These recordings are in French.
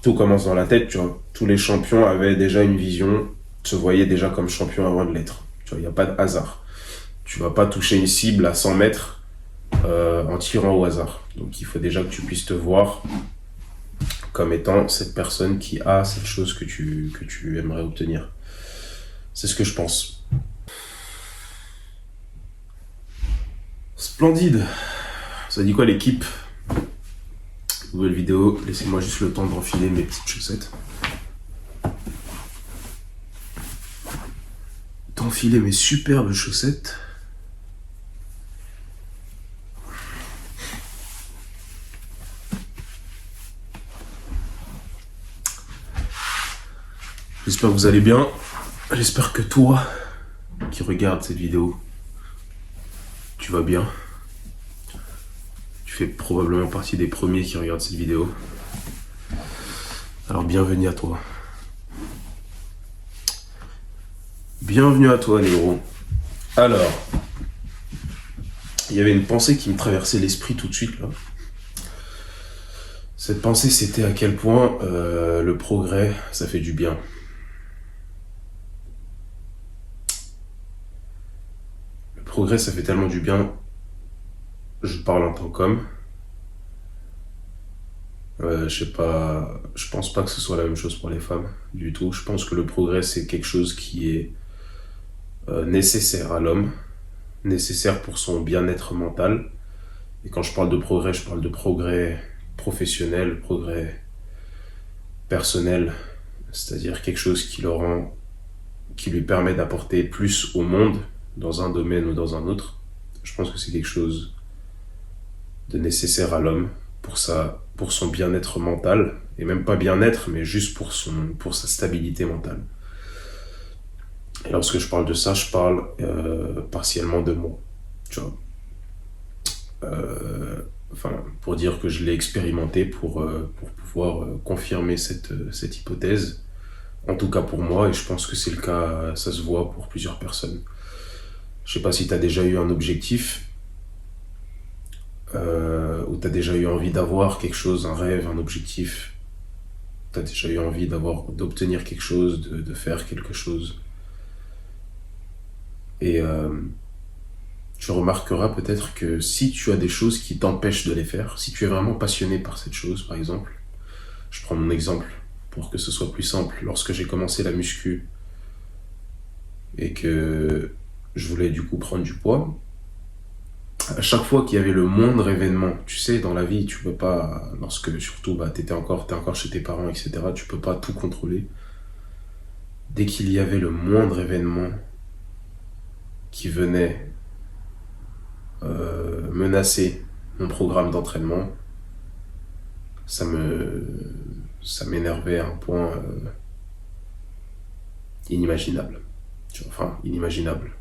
tout commence dans la tête, tu vois. Tous les champions avaient déjà une vision, se voyaient déjà comme champions avant de l'être. Tu vois, il n'y a pas de hasard. Tu vas pas toucher une cible à 100 mètres en tirant au hasard. Donc il faut déjà que tu puisses te voir comme étant cette personne qui a cette chose que tu aimerais obtenir. C'est ce que je pense. Splendide. Ça dit quoi l'équipe? Nouvelle vidéo, laissez-moi juste le temps d'enfiler mes petites chaussettes. D'enfiler mes superbes chaussettes. J'espère que vous allez bien. J'espère que toi, qui regardes cette vidéo, tu vas bien. Tu fais probablement partie des premiers qui regardent cette vidéo. Alors bienvenue à toi. Bienvenue à toi, Néo. Alors, il y avait une pensée qui me traversait l'esprit tout de suite là. Cette pensée, c'était à quel point le progrès, ça fait du bien. Le progrès, ça fait tellement du bien. Je parle en tant qu'homme. Je sais pas, je pense pas que ce soit la même chose pour les femmes du tout. Je pense que le progrès, c'est quelque chose qui est nécessaire à l'homme, nécessaire pour son bien-être mental. Et quand je parle de progrès professionnel, progrès personnel, c'est-à-dire quelque chose qui lui permet d'apporter plus au monde dans un domaine ou dans un autre. Je pense que c'est quelque chose de nécessaire à l'homme pour son bien-être mental, et même pas bien-être, mais juste pour sa stabilité mentale. Et lorsque je parle de ça, je parle partiellement de moi, tu vois. Enfin, pour dire que je l'ai expérimenté pour pouvoir confirmer cette hypothèse, en tout cas pour moi, et je pense que c'est le cas, ça se voit pour plusieurs personnes. Je sais pas si tu as déjà eu un objectif, ou tu as déjà eu envie d'avoir quelque chose, un rêve, un objectif. Tu as déjà eu envie d'obtenir quelque chose, de faire quelque chose. Et tu remarqueras peut-être que si tu as des choses qui t'empêchent de les faire, si tu es vraiment passionné par cette chose, par exemple, je prends mon exemple pour que ce soit plus simple. Lorsque j'ai commencé la muscu et que je voulais du coup prendre du poids, à chaque fois qu'il y avait le moindre événement, tu sais, dans la vie, tu peux pas, lorsque surtout t'es encore chez tes parents, etc., tu peux pas tout contrôler. Dès qu'il y avait le moindre événement qui venait menacer mon programme d'entraînement, ça m'énervait à un point inimaginable. Tu vois, enfin, inimaginable.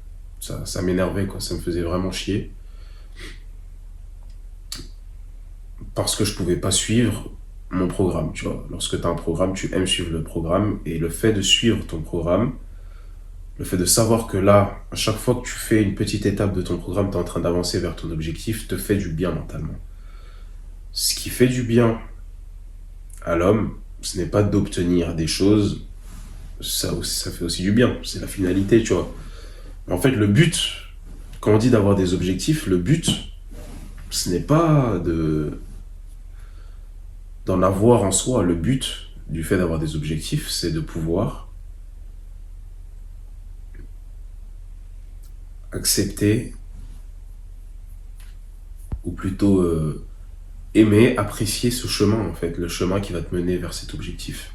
Ça m'énervait, quoi, ça me faisait vraiment chier. Parce que je pouvais pas suivre mon programme, tu vois. Lorsque tu as un programme, tu aimes suivre le programme, et le fait de suivre ton programme, le fait de savoir que là, à chaque fois que tu fais une petite étape de ton programme, tu es en train d'avancer vers ton objectif, te fait du bien mentalement. Ce qui fait du bien à l'homme, ce n'est pas d'obtenir des choses, ça fait aussi du bien, c'est la finalité, tu vois. En fait, le but, quand on dit d'avoir des objectifs, le but, ce n'est pas d'en avoir en soi. Le but du fait d'avoir des objectifs, c'est de pouvoir accepter, ou plutôt aimer, apprécier ce chemin, en fait, le chemin qui va te mener vers cet objectif.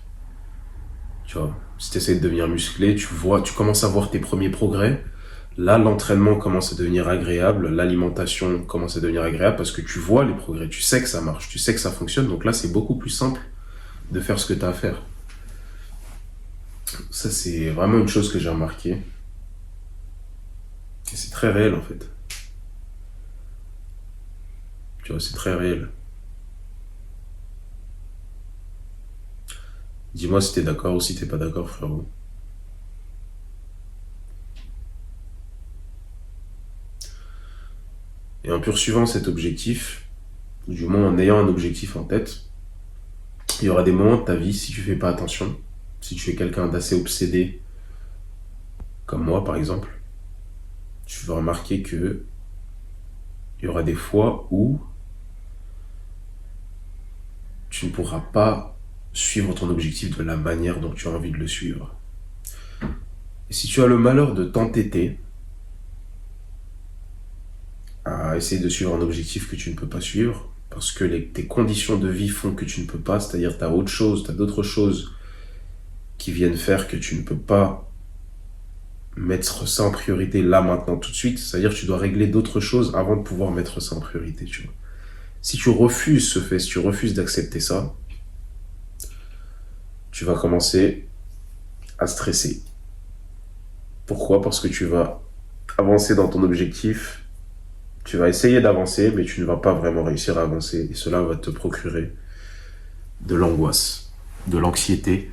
Tu vois, si tu essaies de devenir musclé, tu commences à voir tes premiers progrès. Là, l'entraînement commence à devenir agréable, l'alimentation commence à devenir agréable parce que tu vois les progrès, tu sais que ça marche, tu sais que ça fonctionne. Donc là, c'est beaucoup plus simple de faire ce que tu as à faire. Ça, c'est vraiment une chose que j'ai remarqué. Et c'est très réel, en fait. Tu vois, c'est très réel. Dis-moi si t'es d'accord ou si t'es pas d'accord, frérot. Et en poursuivant cet objectif, ou du moins en ayant un objectif en tête, Il y aura des moments de ta vie, si tu fais pas attention, si tu es quelqu'un d'assez obsédé, comme moi par exemple, tu vas remarquer que il y aura des fois où tu ne pourras pas suivre ton objectif de la manière dont tu as envie de le suivre. Et si tu as le malheur de t'entêter à essayer de suivre un objectif que tu ne peux pas suivre, parce que tes conditions de vie font que tu ne peux pas, c'est-à-dire tu as d'autres choses qui viennent faire que tu ne peux pas mettre ça en priorité là, maintenant, tout de suite, c'est-à-dire que tu dois régler d'autres choses avant de pouvoir mettre ça en priorité, tu vois. Si tu refuses ce fait, si tu refuses d'accepter ça, tu vas commencer à stresser. Pourquoi? Parce que tu vas avancer dans ton objectif, tu vas essayer d'avancer, mais tu ne vas pas vraiment réussir à avancer. Et cela va te procurer de l'angoisse, de l'anxiété,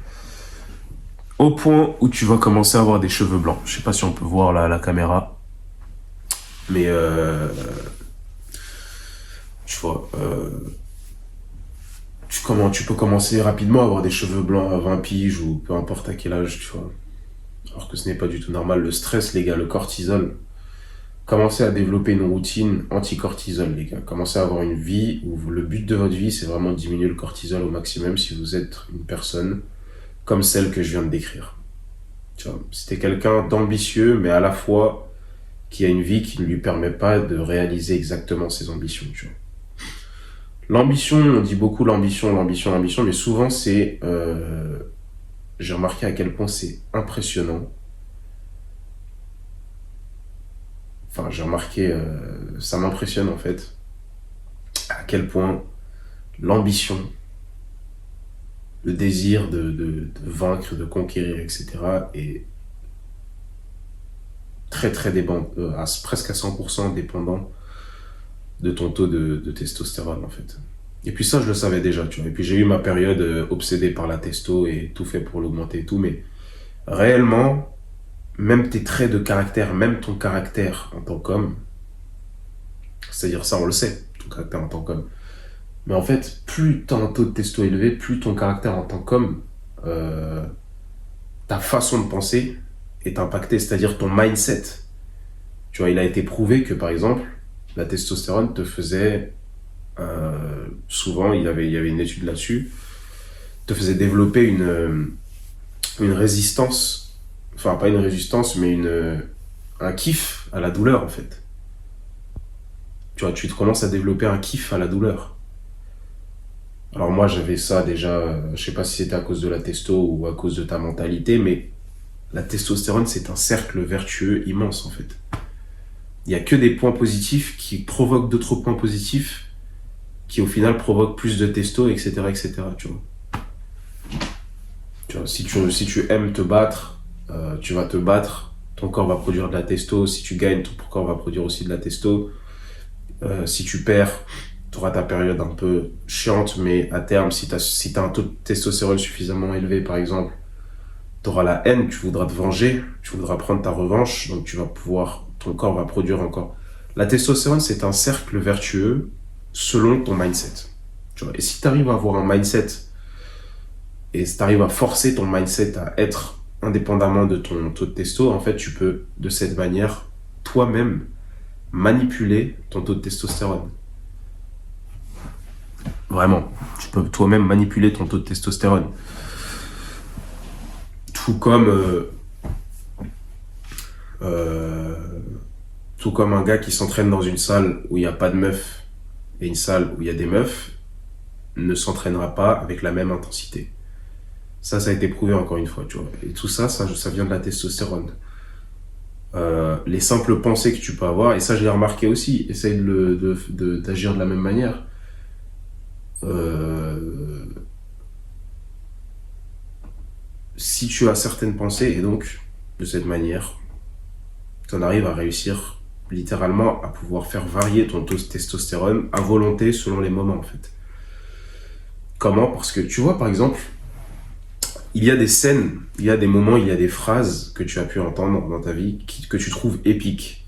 au point où tu vas commencer à avoir des cheveux blancs. Je sais pas si on peut voir là à la caméra, mais tu vois, tu peux commencer rapidement à avoir des cheveux blancs à 20 piges ou peu importe à quel âge, tu vois. Alors que ce n'est pas du tout normal. Le stress, les gars, le cortisol. Commencez à développer une routine anti-cortisol, les gars. Commencez à avoir une vie où le but de votre vie, c'est vraiment de diminuer le cortisol au maximum si vous êtes une personne comme celle que je viens de décrire. Tu vois, si t'es quelqu'un d'ambitieux, mais à la fois qui a une vie qui ne lui permet pas de réaliser exactement ses ambitions, tu vois. L'ambition, on dit beaucoup l'ambition, mais souvent c'est... j'ai remarqué à quel point c'est impressionnant. Enfin, j'ai remarqué, ça m'impressionne en fait, à quel point l'ambition, le désir de vaincre, de conquérir, etc. est très très dépendant, presque à 100% dépendant de ton taux de testostérone en fait. Et puis ça, je le savais déjà, tu vois. Et puis j'ai eu ma période obsédée par la testo et tout fait pour l'augmenter et tout, mais réellement, même tes traits de caractère, même ton caractère en tant qu'homme, c'est-à-dire ça, on le sait, ton caractère en tant qu'homme. Mais en fait, plus tu as un taux de testo élevé, plus ton caractère en tant qu'homme, ta façon de penser est impactée, c'est-à-dire ton mindset. Tu vois, il a été prouvé que, par exemple, la testostérone te faisait, souvent, il y avait une étude là-dessus, te faisait développer une résistance, enfin pas une résistance, mais un kiff à la douleur, en fait. Tu vois, tu commences à développer un kiff à la douleur. Alors moi, j'avais ça déjà, je sais pas si c'était à cause de la testo ou à cause de ta mentalité, mais la testostérone, c'est un cercle vertueux immense, en fait. Il n'y a que des points positifs qui provoquent d'autres points positifs qui, au final, provoquent plus de testo, etc., etc., tu vois. Tu vois, si tu aimes te battre, tu vas te battre, ton corps va produire de la testo. Si tu gagnes, ton corps va produire aussi de la testo. Si tu perds, tu auras ta période un peu chiante, mais à terme, si t'as un taux de testostérone suffisamment élevé, par exemple, tu auras la haine, tu voudras te venger, tu voudras prendre ta revanche, donc ton corps va produire encore. La testostérone, c'est un cercle vertueux selon ton mindset. Tu vois, et si tu arrives à avoir un mindset, et si tu arrives à forcer ton mindset à être indépendamment de ton taux de testo, en fait, tu peux, de cette manière, toi-même, manipuler ton taux de testostérone. Vraiment, tu peux toi-même manipuler ton taux de testostérone. Tout comme un gars qui s'entraîne dans une salle où il n'y a pas de meufs et une salle où il y a des meufs ne s'entraînera pas avec la même intensité. Ça a été prouvé encore une fois, tu vois. Et tout ça vient de la testostérone. Les simples pensées que tu peux avoir, et ça je l'ai remarqué aussi, essaye d'agir de la même manière. Si tu as certaines pensées, et donc de cette manière, tu en arrives à réussir littéralement à pouvoir faire varier ton taux de testostérone à volonté selon les moments en fait. Comment? Parce que tu vois par exemple, il y a des scènes, il y a des moments, il y a des phrases que tu as pu entendre dans ta vie que tu trouves épiques.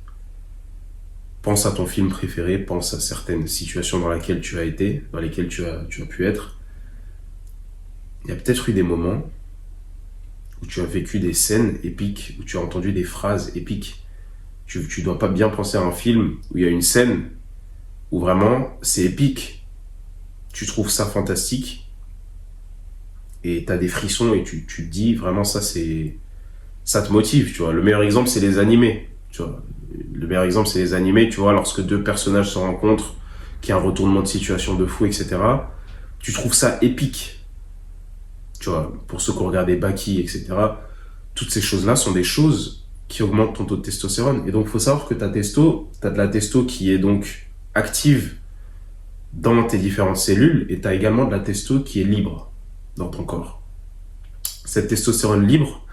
Pense à ton film préféré, pense à certaines situations dans lesquelles tu as été, dans lesquelles tu as pu être. il y a peut-être eu des moments où tu as vécu des scènes épiques, où tu as entendu des phrases épiques. Tu dois pas bien penser à un film où il y a une scène où vraiment c'est épique. Tu trouves ça fantastique et tu as des frissons et tu te dis vraiment ça te motive, tu vois. Le meilleur exemple, c'est les animés, tu vois. Le meilleur exemple, c'est les animés, tu vois, lorsque deux personnages se rencontrent, qu'il y a un retournement de situation de fou, etc. Tu trouves ça épique, tu vois. Pour ceux qui ont regardé Baki, etc. Toutes ces choses-là sont des choses qui augmentent ton taux de testostérone. Et donc, il faut savoir que t'as de la testo qui est donc active dans tes différentes cellules et t'as également de la testo qui est libre dans ton corps. Cette testostérone libre,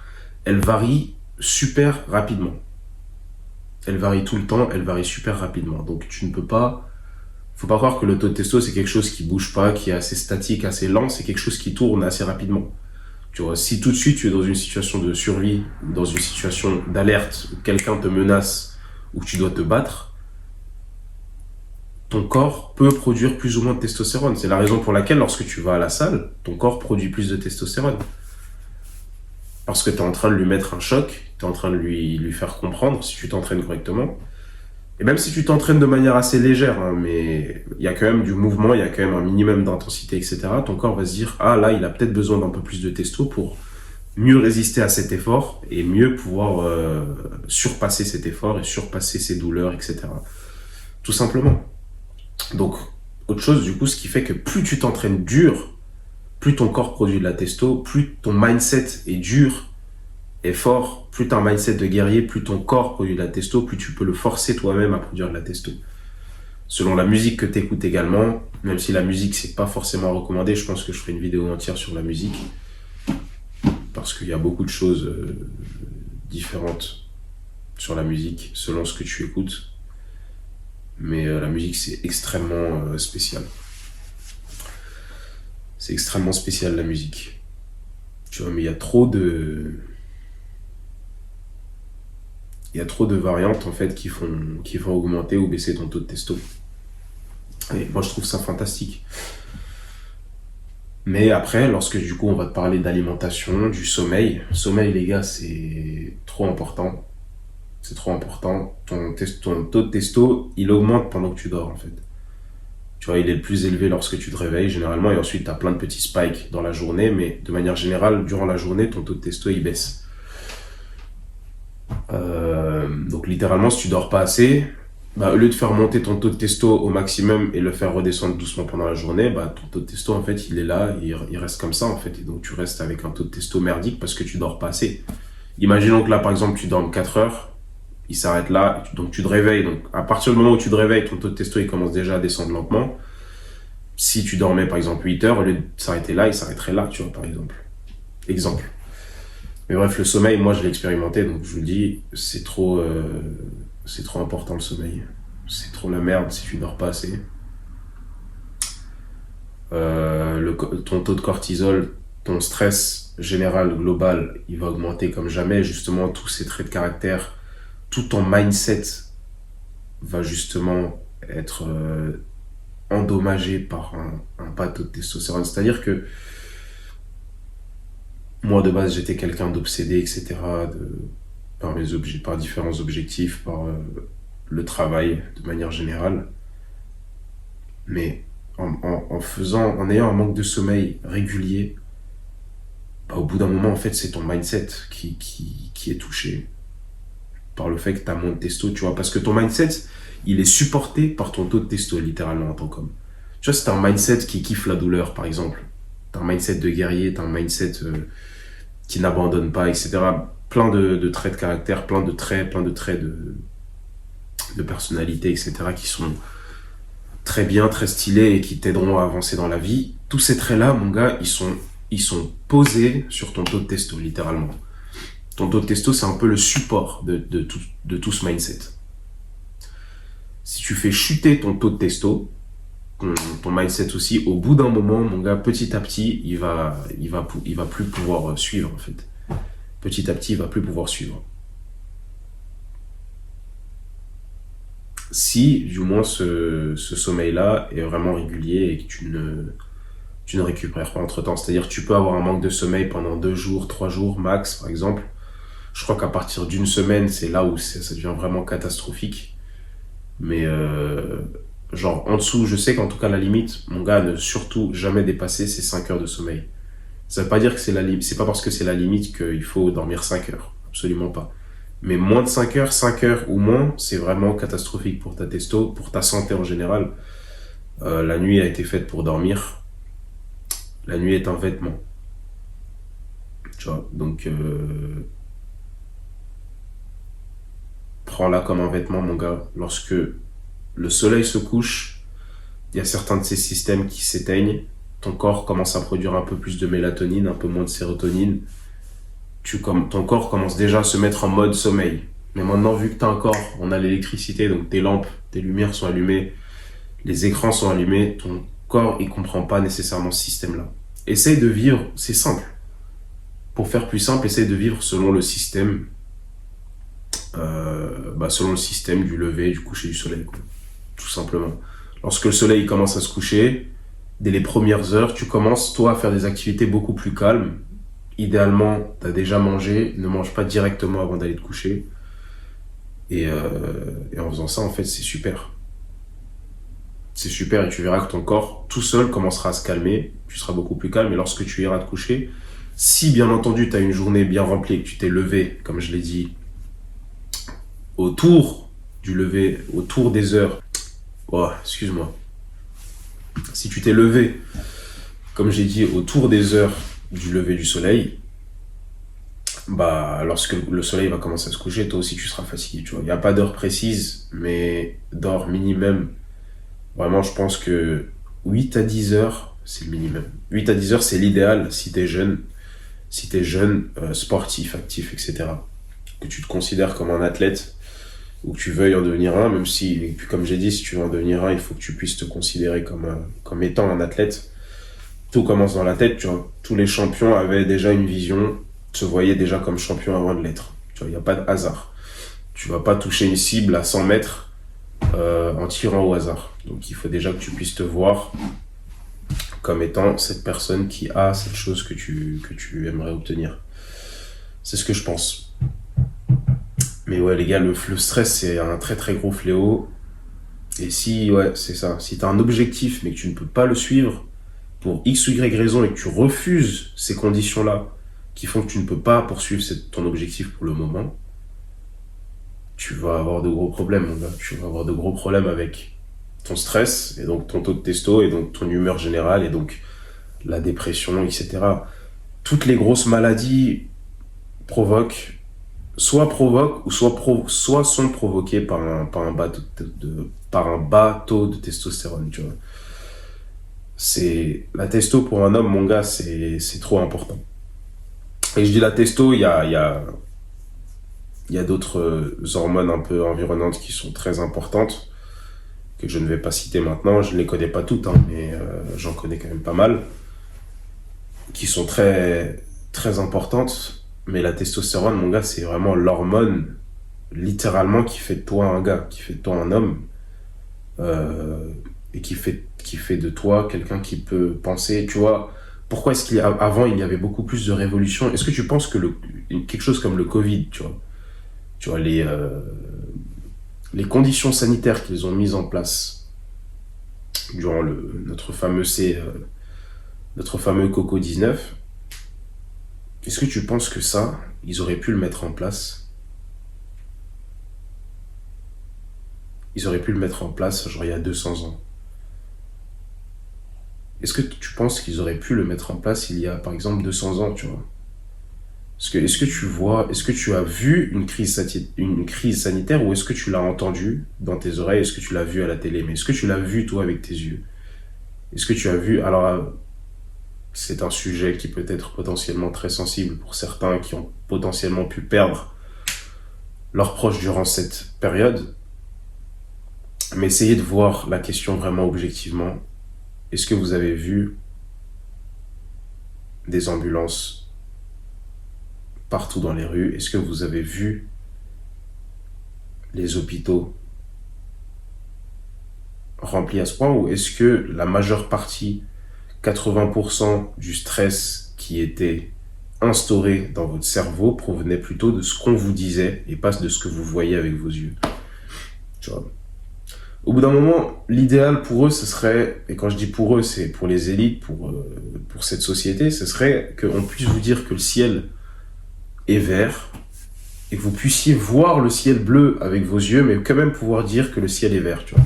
elle varie super rapidement. Elle varie tout le temps, elle varie super rapidement. Donc tu ne peux pas... Faut pas croire que le taux de testo c'est quelque chose qui bouge pas, qui est assez statique, assez lent, c'est quelque chose qui tourne assez rapidement. Tu vois, si tout de suite tu es dans une situation de survie, dans une situation d'alerte, où quelqu'un te menace, où tu dois te battre, ton corps peut produire plus ou moins de testostérone. C'est la raison pour laquelle lorsque tu vas à la salle, ton corps produit plus de testostérone. Parce que tu es en train de lui mettre un choc, tu es en train de lui faire comprendre si tu t'entraînes correctement. Et même si tu t'entraînes de manière assez légère, hein, mais il y a quand même du mouvement, il y a quand même un minimum d'intensité, etc., ton corps va se dire, ah là, il a peut-être besoin d'un peu plus de testo pour mieux résister à cet effort et mieux pouvoir surpasser cet effort et surpasser ses douleurs, etc. Tout simplement. Donc, autre chose, du coup, ce qui fait que plus tu t'entraînes dur, plus ton corps produit de la testo, plus ton mindset est dur, est fort, plus tu as un mindset de guerrier, plus ton corps produit de la testo, plus tu peux le forcer toi-même à produire de la testo. Selon la musique que tu écoutes également, même si la musique c'est pas forcément recommandé, je pense que je ferai une vidéo entière sur la musique, parce qu'il y a beaucoup de choses différentes sur la musique, selon ce que tu écoutes. Mais la musique c'est extrêmement spécial. C'est extrêmement spécial la musique. Tu vois, mais il y a trop de... Il y a trop de variantes en fait qui font augmenter ou baisser ton taux de testo. Et moi je trouve ça fantastique. Mais après, lorsque du coup on va te parler d'alimentation, du sommeil, sommeil les gars c'est trop important. C'est trop important. Ton taux de testo, il augmente pendant que tu dors en fait. Tu vois, il est le plus élevé lorsque tu te réveilles généralement et ensuite tu as plein de petits spikes dans la journée, mais de manière générale, durant la journée, ton taux de testo il baisse. Donc littéralement, si tu dors pas assez, bah, au lieu de faire monter ton taux de testo au maximum et le faire redescendre doucement pendant la journée, bah, ton taux de testo, en fait, il est là, il reste comme ça, en fait. Et donc, tu restes avec un taux de testo merdique parce que tu dors pas assez. Imaginons que là, par exemple, tu dormes 4 heures, il s'arrête là, donc tu te réveilles. Donc, à partir du moment où tu te réveilles, ton taux de testo, il commence déjà à descendre lentement. Si tu dormais, par exemple, 8 heures, au lieu de s'arrêter là, il s'arrêterait là, tu vois, par exemple. Exemple. Mais bref, le sommeil, moi, je l'ai expérimenté, donc je vous le dis, c'est trop important le sommeil. C'est trop la merde si tu dors pas assez. Ton taux de cortisol, ton stress général, global, il va augmenter comme jamais. Justement, tous ces traits de caractère, tout ton mindset va justement être endommagé par un bas taux de testostérone. C'est-à-dire que moi, de base, j'étais quelqu'un d'obsédé, etc., par différents objectifs, par le travail de manière générale. Mais en ayant un manque de sommeil régulier, bah, au bout d'un moment, en fait, c'est ton mindset qui est touché par le fait que tu as moins de testo, tu vois. Parce que ton mindset, il est supporté par ton taux de testo, littéralement, en tant qu'homme. Tu vois, c'est un mindset qui kiffe la douleur, par exemple. T'as un mindset de guerrier, t'as un mindset qui n'abandonne pas, etc. Plein de traits de caractère, plein de traits de personnalité, etc. qui sont très bien, très stylés et qui t'aideront à avancer dans la vie. Tous ces traits-là, mon gars, ils sont posés sur ton taux de testo, littéralement. Ton taux de testo, c'est un peu le support de tout ce mindset. Si tu fais chuter ton taux de testo, ton mindset aussi, au bout d'un moment, mon gars, petit à petit, il va plus pouvoir suivre, en fait. Petit à petit, il va plus pouvoir suivre. Si, du moins, ce sommeil-là est vraiment régulier et que tu ne récupères pas entre-temps. C'est-à-dire que tu peux avoir un manque de sommeil pendant 2 jours, 3 jours max, par exemple. Je crois qu'à partir d'une semaine, c'est là où ça devient vraiment catastrophique. Mais genre en dessous, je sais qu'en tout cas la limite, mon gars, ne surtout jamais dépasser ces 5 heures de sommeil. Ça veut pas dire que c'est la limite, c'est pas parce que c'est la limite qu'il faut dormir 5 heures. Absolument pas. Mais moins de 5 heures ou moins, c'est vraiment catastrophique pour ta testo, pour ta santé en général. La nuit a été faite pour dormir. La nuit est un vêtement. Tu vois, donc prends-la comme un vêtement, mon gars. Lorsque le soleil se couche, il y a certains de ces systèmes qui s'éteignent. Ton corps commence à produire un peu plus de mélatonine, un peu moins de sérotonine. Ton corps commence déjà à se mettre en mode sommeil. Mais maintenant, vu que tu as un corps, on a l'électricité, donc tes lampes, tes lumières sont allumées, les écrans sont allumés, ton corps, il comprend pas nécessairement ce système-là. Essaye de vivre, c'est simple. Pour faire plus simple, essaye de vivre selon le système, selon le système du lever et du coucher du soleil, quoi. Tout simplement. Lorsque le soleil commence à se coucher, dès les premières heures, tu commences, toi, à faire des activités beaucoup plus calmes. Idéalement, tu as déjà mangé, ne mange pas directement avant d'aller te coucher. Et en faisant ça, en fait, c'est super. C'est super et tu verras que ton corps, tout seul, commencera à se calmer. Tu seras beaucoup plus calme et lorsque tu iras te coucher, si bien entendu, tu as une journée bien remplie et que tu t'es levé, comme je l'ai dit, autour du lever, autour des heures. Oh, excuse-moi. Si tu t'es levé, comme j'ai dit, autour des heures du lever du soleil, bah, lorsque le soleil va commencer à se coucher, toi aussi tu seras fatigué, tu vois. Il n'y a pas d'heure précise, mais d'heure minimum. Vraiment, je pense que 8 à 10 heures, c'est le minimum. 8 à 10 heures, c'est l'idéal si t'es jeune. Si t'es jeune, sportif, actif, etc. Que tu te considères comme un athlète ou que tu veuilles en devenir un, même si, et puis comme j'ai dit, si tu veux en devenir un, il faut que tu puisses te considérer comme étant un athlète. Tout commence dans la tête, tu vois. Tous les champions avaient déjà une vision, se voyaient déjà comme champions avant de l'être. Tu vois, il n'y a pas de hasard. Tu vas pas toucher une cible à 100 mètres en tirant au hasard. Donc il faut déjà que tu puisses te voir comme étant cette personne qui a cette chose que tu aimerais obtenir. C'est ce que je pense. Mais ouais, les gars, le stress, c'est un très très gros fléau. Et si, ouais, c'est ça. Si t'as un objectif, mais que tu ne peux pas le suivre, pour X ou Y raison, et que tu refuses ces conditions-là, qui font que tu ne peux pas poursuivre ton objectif pour le moment, tu vas avoir de gros problèmes, mon gars. Tu vas avoir de gros problèmes avec ton stress, et donc ton taux de testo, et donc ton humeur générale, et donc la dépression, etc. Toutes les grosses maladies provoquent ou soit sont provoquées par un bas taux de testostérone, tu vois. La testo pour un homme, mon gars, c'est trop important. Et je dis la testo, il y a d'autres hormones un peu environnantes qui sont très importantes, que je ne vais pas citer maintenant. Je ne les connais pas toutes, hein, mais j'en connais quand même pas mal, qui sont très, très importantes. Mais la testostérone, mon gars, c'est vraiment l'hormone, littéralement, qui fait de toi un gars, qui fait de toi un homme, et qui fait de toi quelqu'un qui peut penser, tu vois. Pourquoi est-ce qu'avant, il y avait beaucoup plus de révolutions? Est-ce que tu penses que quelque chose comme le Covid, tu vois les conditions sanitaires qu'ils ont mises en place durant notre fameux Coco-19, est-ce que tu penses que ça, ils auraient pu le mettre en place? Ils auraient pu le mettre en place, genre il y a 200 ans. Est-ce que tu penses qu'ils auraient pu le mettre en place il y a, par exemple, 200 ans, tu vois? Est-ce que tu as vu une crise sanitaire ou est-ce que tu l'as entendu dans tes oreilles? Est-ce que tu l'as vu à la télé? Mais est-ce que tu l'as vu, toi, avec tes yeux? Est-ce que tu as vu... Alors, c'est un sujet qui peut être potentiellement très sensible pour certains qui ont potentiellement pu perdre leurs proches durant cette période. Mais essayez de voir la question vraiment objectivement. Est-ce que vous avez vu des ambulances partout dans les rues? Est-ce que vous avez vu les hôpitaux remplis à ce point? Ou est-ce que la majeure partie, 80% du stress qui était instauré dans votre cerveau provenait plutôt de ce qu'on vous disait et pas de ce que vous voyez avec vos yeux. Tu vois. Au bout d'un moment, l'idéal pour eux, ce serait, et quand je dis pour eux, c'est pour les élites, pour cette société, ce serait qu'on puisse vous dire que le ciel est vert et que vous puissiez voir le ciel bleu avec vos yeux, mais quand même pouvoir dire que le ciel est vert, tu vois.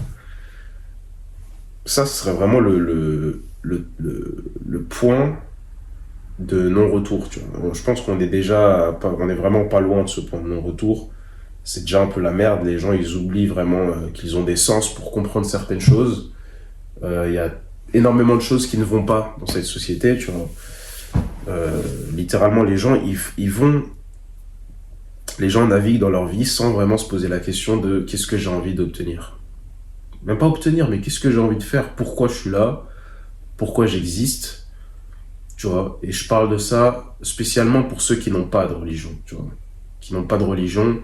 Ça, ce serait vraiment le point de non-retour, tu vois. Je pense qu'on est déjà, on est vraiment pas loin de ce point de non-retour. C'est déjà un peu la merde. Les gens, ils oublient vraiment qu'ils ont des sens pour comprendre certaines choses. Il y a énormément de choses qui ne vont pas dans cette société, tu vois. Littéralement, les gens, les gens naviguent dans leur vie sans vraiment se poser la question de qu'est-ce que j'ai envie d'obtenir. Même pas obtenir, mais qu'est-ce que j'ai envie de faire, pourquoi je suis là, pourquoi j'existe, tu vois. Et je parle de ça spécialement pour ceux qui n'ont pas de religion, tu vois. Qui n'ont pas de religion.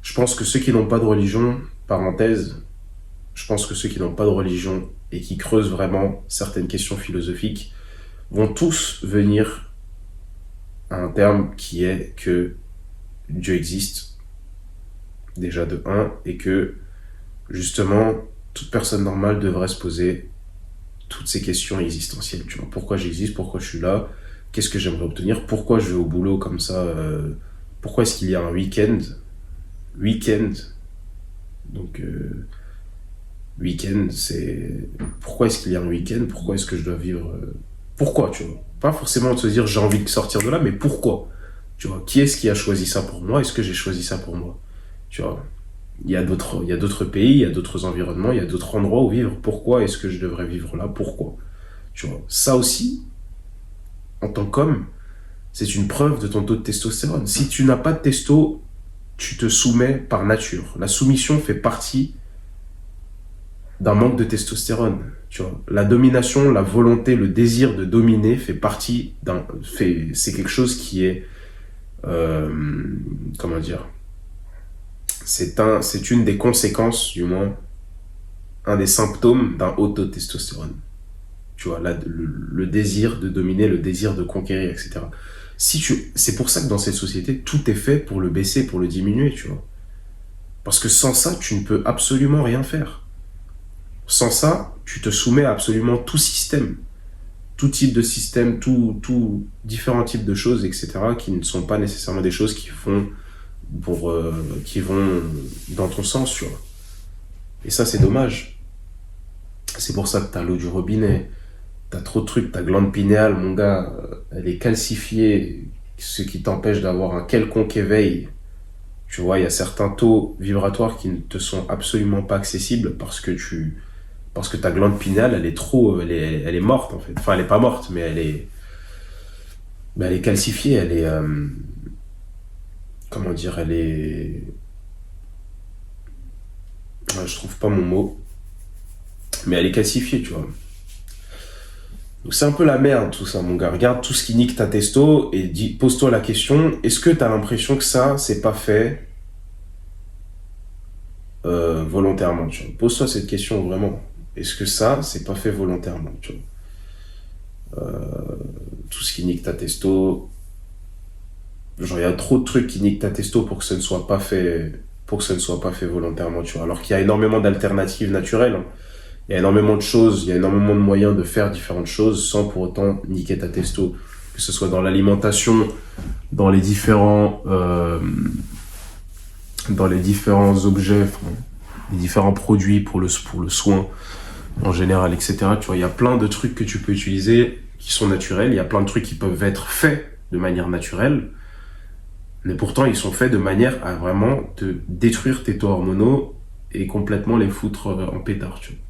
Je pense que ceux qui n'ont pas de religion, parenthèse, je pense que ceux qui n'ont pas de religion et qui creusent vraiment certaines questions philosophiques vont tous venir à un terme qui est que Dieu existe, déjà de un, et que justement, toute personne normale devrait se poser toutes ces questions existentielles. Tu vois, pourquoi j'existe, pourquoi je suis là, qu'est-ce que j'aimerais obtenir, pourquoi je vais au boulot comme ça, pourquoi est-ce qu'il y a un week-end, donc week-end, c'est pourquoi est-ce qu'il y a un week-end, pourquoi est-ce que je dois vivre, pourquoi, tu vois, pas forcément de se dire j'ai envie de sortir de là, mais pourquoi, tu vois, qui est-ce qui a choisi ça pour moi, est-ce que j'ai choisi ça pour moi, tu vois. Il y a d'autres pays, il y a d'autres environnements, il y a d'autres endroits où vivre. Pourquoi est-ce que je devrais vivre là? Pourquoi? Tu vois, ça aussi, en tant qu'homme, c'est une preuve de ton taux de testostérone. Si tu n'as pas de testo, tu te soumets par nature. La soumission fait partie d'un manque de testostérone. Tu vois, la domination, la volonté, le désir de dominer fait partie c'est quelque chose qui est, comment dire, c'est une des conséquences, du moins, un des symptômes d'un haut taux de testostérone. Tu vois, là, le désir de dominer, le désir de conquérir, etc. C'est pour ça que dans cette société, tout est fait pour le baisser, pour le diminuer, tu vois. Parce que sans ça, tu ne peux absolument rien faire. Sans ça, tu te soumets à absolument tout système. Tout type de système, tout différents types de choses, etc., qui ne sont pas nécessairement des choses qui vont dans ton sens, tu vois. Et ça, c'est dommage. C'est pour ça que t'as l'eau du robinet, t'as trop de trucs, ta glande pinéale, mon gars, elle est calcifiée, ce qui t'empêche d'avoir un quelconque éveil. Tu vois, il y a certains taux vibratoires qui ne te sont absolument pas accessibles parce que ta glande pinéale, elle est morte, en fait. Enfin, elle est pas morte, mais elle est calcifiée, elle est, comment dire, elle est, je trouve pas mon mot, mais elle est calcifiée, tu vois. Donc c'est un peu la merde tout ça, mon gars. Regarde tout ce qui nique ta testo et pose-toi la question, est-ce que t'as l'impression que ça, c'est pas fait volontairement, tu vois. Pose-toi cette question vraiment. Est-ce que ça, c'est pas fait volontairement, tu vois. Tout ce qui nique ta testo, genre il y a trop de trucs qui niquent ta testo pour que ce ne soit pas fait, volontairement, tu vois. Alors qu'il y a énormément d'alternatives naturelles, hein. Il y a énormément de choses, il y a énormément de moyens de faire différentes choses sans pour autant niquer ta testo. Que ce soit dans l'alimentation, dans les différents objets, les différents produits pour le soin en général, etc. Tu vois, il y a plein de trucs que tu peux utiliser qui sont naturels. Il y a plein de trucs qui peuvent être faits de manière naturelle, mais pourtant ils sont faits de manière à vraiment te détruire tes taux hormonaux et complètement les foutre en pétard, tu vois.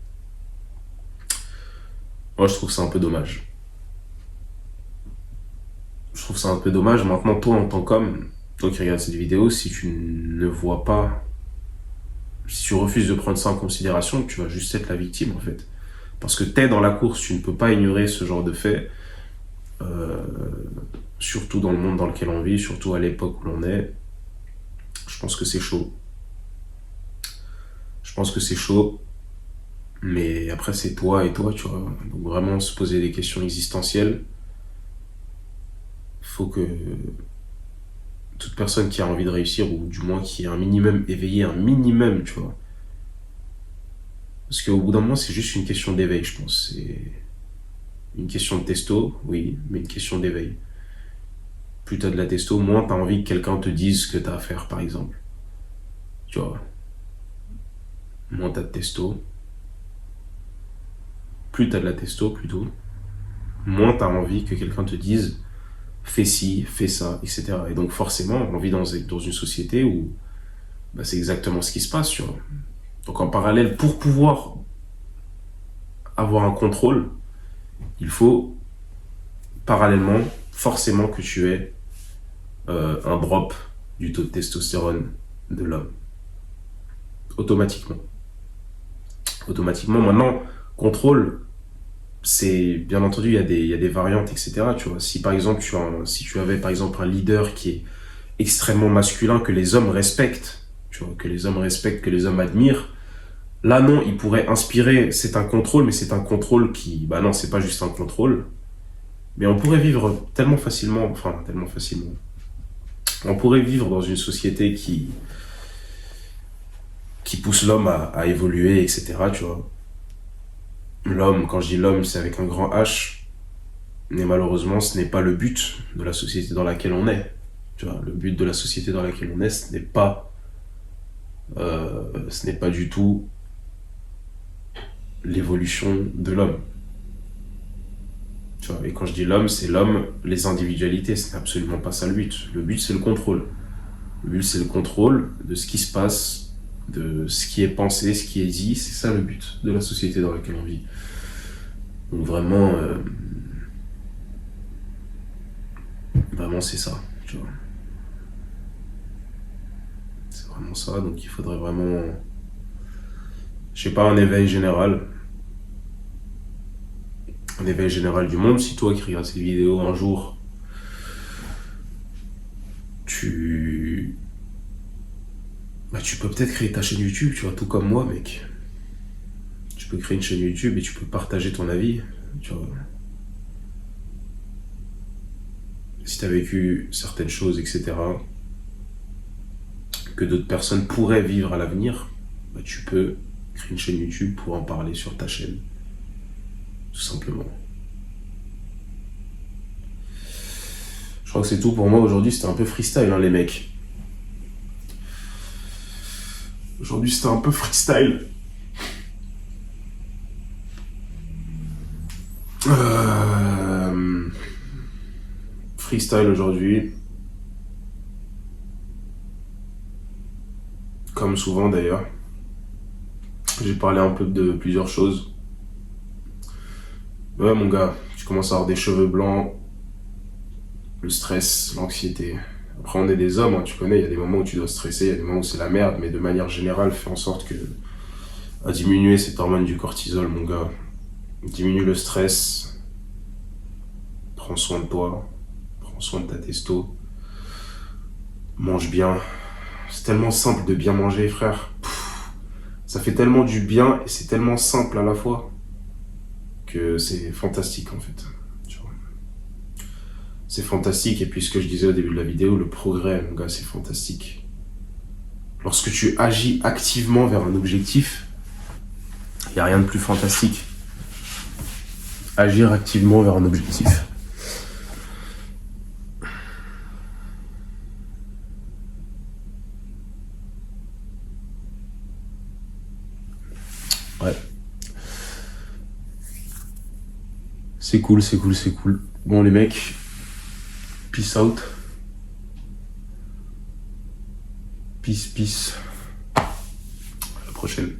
Moi, je trouve ça un peu dommage. Maintenant, toi, en tant qu'homme, toi qui regardes cette vidéo, si tu ne vois pas, si tu refuses de prendre ça en considération, tu vas juste être la victime, en fait. Parce que t'es dans la course, tu ne peux pas ignorer ce genre de fait, surtout dans le monde dans lequel on vit, surtout à l'époque où l'on est. Je pense que c'est chaud. Mais après, c'est toi et toi, tu vois. Donc vraiment se poser des questions existentielles. Faut que toute personne qui a envie de réussir, ou du moins qui est un minimum éveillé, un minimum, tu vois. Parce qu'au bout d'un moment, c'est juste une question d'éveil, je pense. C'est une question de testo, oui, mais une question d'éveil. Plus t'as de la testo, moins t'as envie que quelqu'un te dise ce que t'as à faire, par exemple. Tu vois. Moins t'as de testo, plus t'as de la testo, plutôt, moins t'as envie que quelqu'un te dise fais ci, fais ça, etc. Et donc forcément, on vit dans une société où bah, c'est exactement ce qui se passe, tu vois. Donc en parallèle, pour pouvoir avoir un contrôle, il faut parallèlement, forcément que tu aies un drop du taux de testostérone de l'homme. Automatiquement. Automatiquement, maintenant, contrôle, c'est bien entendu, il y a des variantes, etc. Tu vois, si par exemple, si tu avais par exemple un leader qui est extrêmement masculin, que les hommes respectent, tu vois, que les hommes respectent, que les hommes admirent, là non, il pourrait inspirer, c'est un contrôle, mais c'est un contrôle qui, bah non, c'est pas juste un contrôle, mais on pourrait vivre tellement facilement, enfin tellement facilement, on pourrait vivre dans une société qui pousse l'homme à évoluer, etc. Tu vois. L'homme, quand je dis l'homme, c'est avec un grand H, mais malheureusement, ce n'est pas le but de la société dans laquelle on est. Tu vois, le but de la société dans laquelle on est, ce n'est pas du tout l'évolution de l'homme. Tu vois, et quand je dis l'homme, c'est l'homme, les individualités, ce n'est absolument pas ça le but. Le but, c'est le contrôle. Le but, c'est le contrôle de ce qui se passe, de ce qui est pensé, ce qui est dit. C'est ça le but de la société dans laquelle on vit. Donc vraiment, vraiment c'est ça, tu vois. C'est vraiment ça, donc il faudrait vraiment, je sais pas, un éveil général du monde. Si toi qui regardes ces vidéos un jour, tu, bah tu peux peut-être créer ta chaîne YouTube, tu vois, tout comme moi, mec. Tu peux créer une chaîne YouTube et tu peux partager ton avis, tu vois. Si t'as vécu certaines choses, etc., que d'autres personnes pourraient vivre à l'avenir, bah tu peux créer une chaîne YouTube pour en parler sur ta chaîne, tout simplement. Je crois que c'est tout pour moi aujourd'hui, c'était un peu freestyle, hein, les mecs. Aujourd'hui, c'était un peu freestyle. Freestyle aujourd'hui. Comme souvent d'ailleurs. J'ai parlé un peu de plusieurs choses. Ouais, mon gars, tu commences à avoir des cheveux blancs, le stress, l'anxiété. Après, on est des hommes, hein, tu connais, il y a des moments où tu dois stresser, il y a des moments où c'est la merde, mais de manière générale, fais en sorte à diminuer cette hormone du cortisol, mon gars. Diminue le stress, prends soin de toi, prends soin de ta testo, mange bien. C'est tellement simple de bien manger, frère. Ça fait tellement du bien et c'est tellement simple à la fois que c'est fantastique en fait. C'est fantastique, et puis ce que je disais au début de la vidéo, le progrès, mon gars, c'est fantastique. Lorsque tu agis activement vers un objectif, il n'y a rien de plus fantastique. Agir activement vers un objectif. Ouais. C'est cool, c'est cool, c'est cool. Bon les mecs, peace out. Peace, peace. À la prochaine.